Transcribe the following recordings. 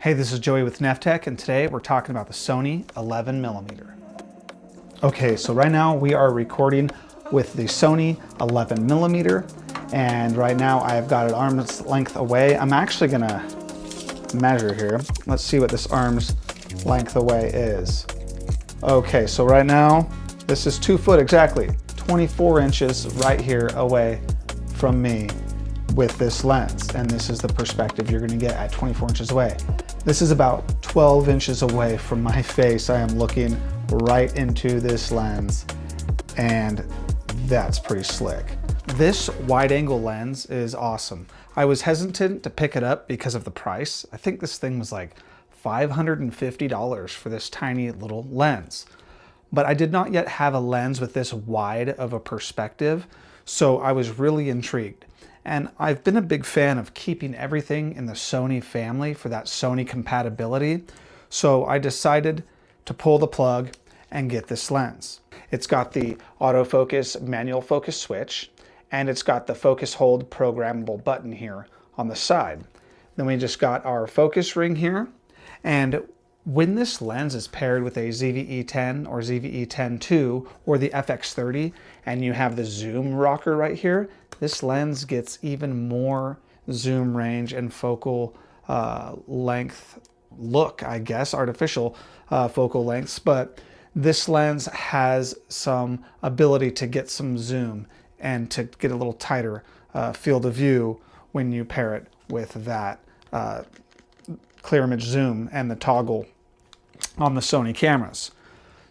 Hey, this is Joey with Neff-Tekk, and today we're talking about the Sony 11mm. Okay, so right now we are recording with the Sony 11mm, and right now I have got it arm's length away. I'm actually gonna measure here. Let's see what this arm's length away is. Okay, so right now, this is 2 foot exactly, 24 inches right here away from me with this lens, and this is the perspective you're gonna get at 24 inches away. This is about 12 inches away from my face. I am looking right into this lens, and that's pretty slick. This wide angle lens is awesome. I was hesitant to pick it up because of the price. I think this thing was like $550 for this tiny little lens. But I did not yet have a lens with this wide of a perspective, so I was really intrigued. And I've been a big fan of keeping everything in the Sony family for that Sony compatibility. So I decided to pull the plug and get this lens. It's got the autofocus manual focus switch, and it's got the focus hold programmable button here on the side. Then we just got our focus ring here. And when this lens is paired with a ZVE10 or ZVE10 II or the FX30, and you have the zoom rocker right here, this lens gets even more zoom range and focal length look, I guess, artificial focal lengths, but this lens has some ability to get some zoom and to get a little tighter field of view when you pair it with that clear image zoom and the toggle on the Sony cameras.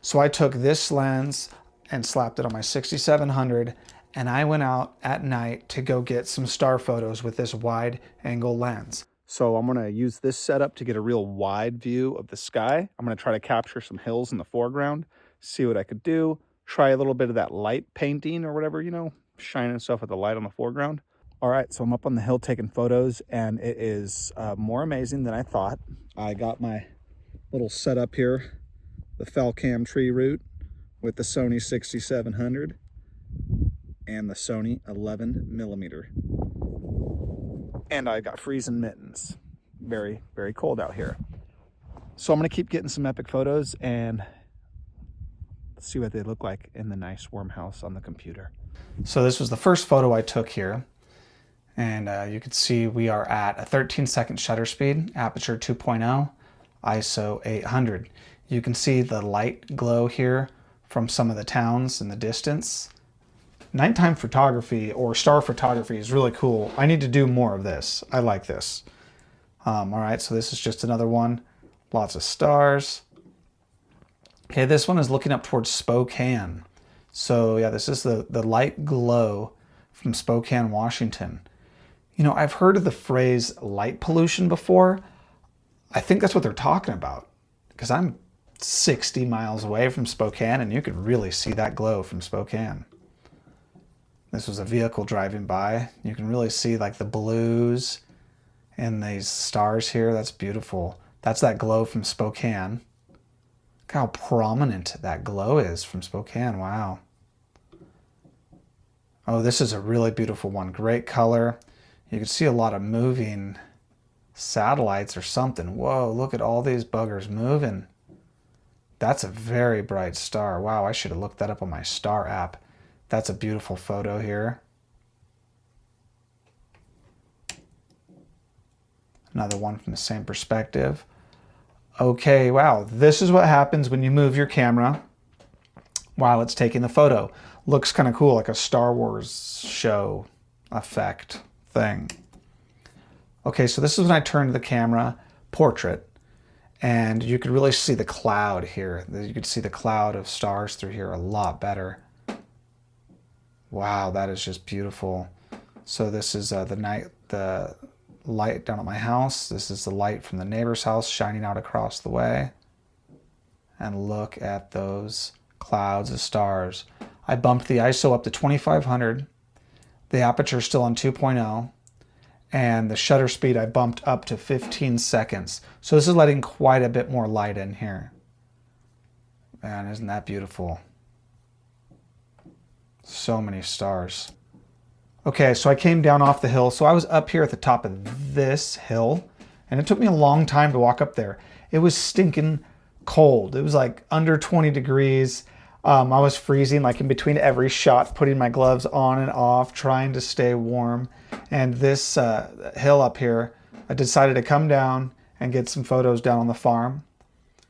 So I took this lens and slapped it on my 6700, and I went out at night to go get some star photos with this wide angle lens. So I'm gonna use this setup to get a real wide view of the sky. I'm gonna try to capture some hills in the foreground, see what I could do, try a little bit of that light painting or whatever, you know, shining stuff with the light on the foreground. All right, so I'm up on the hill taking photos, and it is more amazing than I thought. I got my little setup here, the Falcam tree root with the Sony 6700 and the Sony 11mm. And I got freezing mittens. Very, very cold out here. So I'm gonna keep getting some epic photos and see what they look like in the nice warm house on the computer. So this was the first photo I took here. And you can see we are at a 13-second shutter speed, aperture 2.0, ISO 800. You can see the light glow here from some of the towns in the distance. Nighttime photography or star photography is really cool. I need to do more of this. I like this. All right, so this is just another one. Lots of stars. Okay, this one is looking up towards Spokane. So yeah, this is the light glow from Spokane, Washington. You know, I've heard of the phrase light pollution before. I think that's what they're talking about, because I'm 60 miles away from Spokane, and you could really see that glow from Spokane. This was a vehicle driving by. You can really see like the blues and these stars here. That's beautiful. That's that glow from Spokane. Look how prominent that glow is from Spokane. Wow. Oh, this is a really beautiful one. Great color. You can see a lot of moving satellites or something. Whoa, look at all these buggers moving. That's a very bright star. Wow, I should have looked that up on my star app. That's a beautiful photo here. Another one from the same perspective. Okay, wow, this is what happens when you move your camera while it's taking the photo. Looks kind of cool, like a Star Wars show effect thing. Okay, so this is when I turned the camera portrait, and you could really see the cloud here. You could see the cloud of stars through here a lot better. Wow, that is just beautiful. So this is the light down at my house. This is the light from the neighbor's house shining out across the way. And look at those clouds of stars. I bumped the ISO up to 2500. The aperture is still on 2.0. And the shutter speed I bumped up to 15 seconds. So this is letting quite a bit more light in here. Man, isn't that beautiful? So many stars. Okay, so I came down off the hill. So I was up here at the top of this hill, And it took me a long time to walk up there. It was stinking cold. It was like under 20 degrees. I was freezing like in between every shot, putting my gloves on and off, trying to stay warm. And this hill up here, I decided to come down and get some photos down on the farm.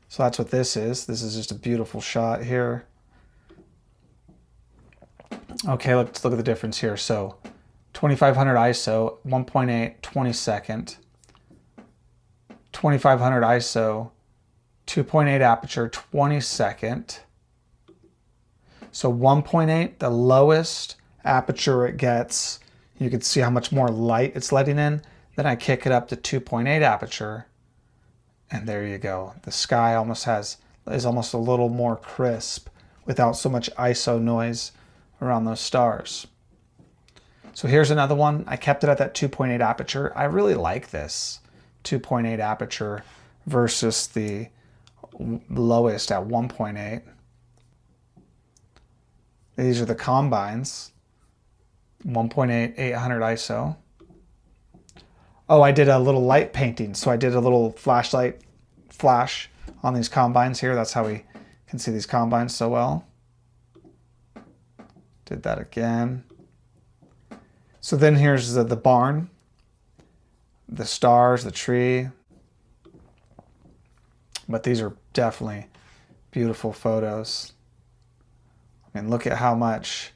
So that's what this is. This is just a beautiful shot here. Okay, let's look at the difference here. So 2500 ISO, 1.8, 22nd. 2500 ISO, 2.8 aperture, 22nd. So 1.8, the lowest aperture it gets. You can see how much more light it's letting in. Then I kick it up to 2.8 aperture. And there you go. The sky is almost a little more crisp without so much ISO noise around those stars. So here's another one. I kept it at that 2.8 aperture. I really like this 2.8 aperture versus the lowest at 1.8. These are the combines. 1.8, 800 ISO. Oh, I did a little light painting. So I did a little flashlight flash on these combines here. That's how we can see these combines so well. Did that again. So then here's the barn, the stars, the tree. But these are definitely beautiful photos. I mean, look at how much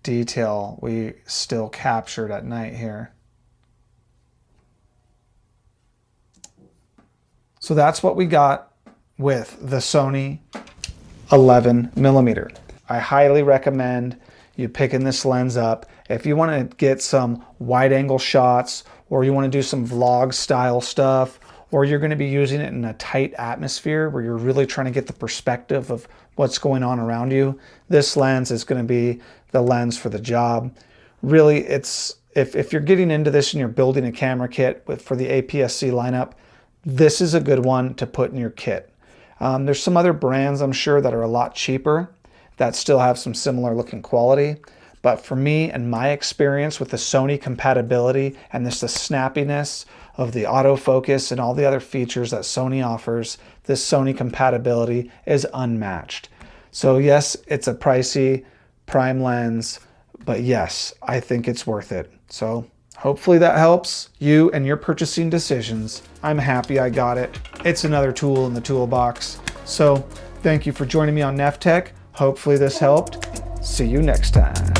detail we still captured at night here. So that's what we got with the Sony 11mm. I highly recommend you picking this lens up. If you want to get some wide angle shots, or you want to do some vlog style stuff, or you're going to be using it in a tight atmosphere where you're really trying to get the perspective of what's going on around you, this lens is going to be the lens for the job. Really, it's if you're getting into this and you're building a camera kit for the APS-C lineup, this is a good one to put in your kit. There's some other brands, I'm sure, that are a lot cheaper that still have some similar looking quality. But for me and my experience with the Sony compatibility and the snappiness of the autofocus and all the other features that Sony offers, this Sony compatibility is unmatched. So yes, it's a pricey prime lens, but yes, I think it's worth it. So hopefully that helps you and your purchasing decisions. I'm happy I got it. It's another tool in the toolbox. So thank you for joining me on Neff-Tekk. Hopefully this helped. See you next time.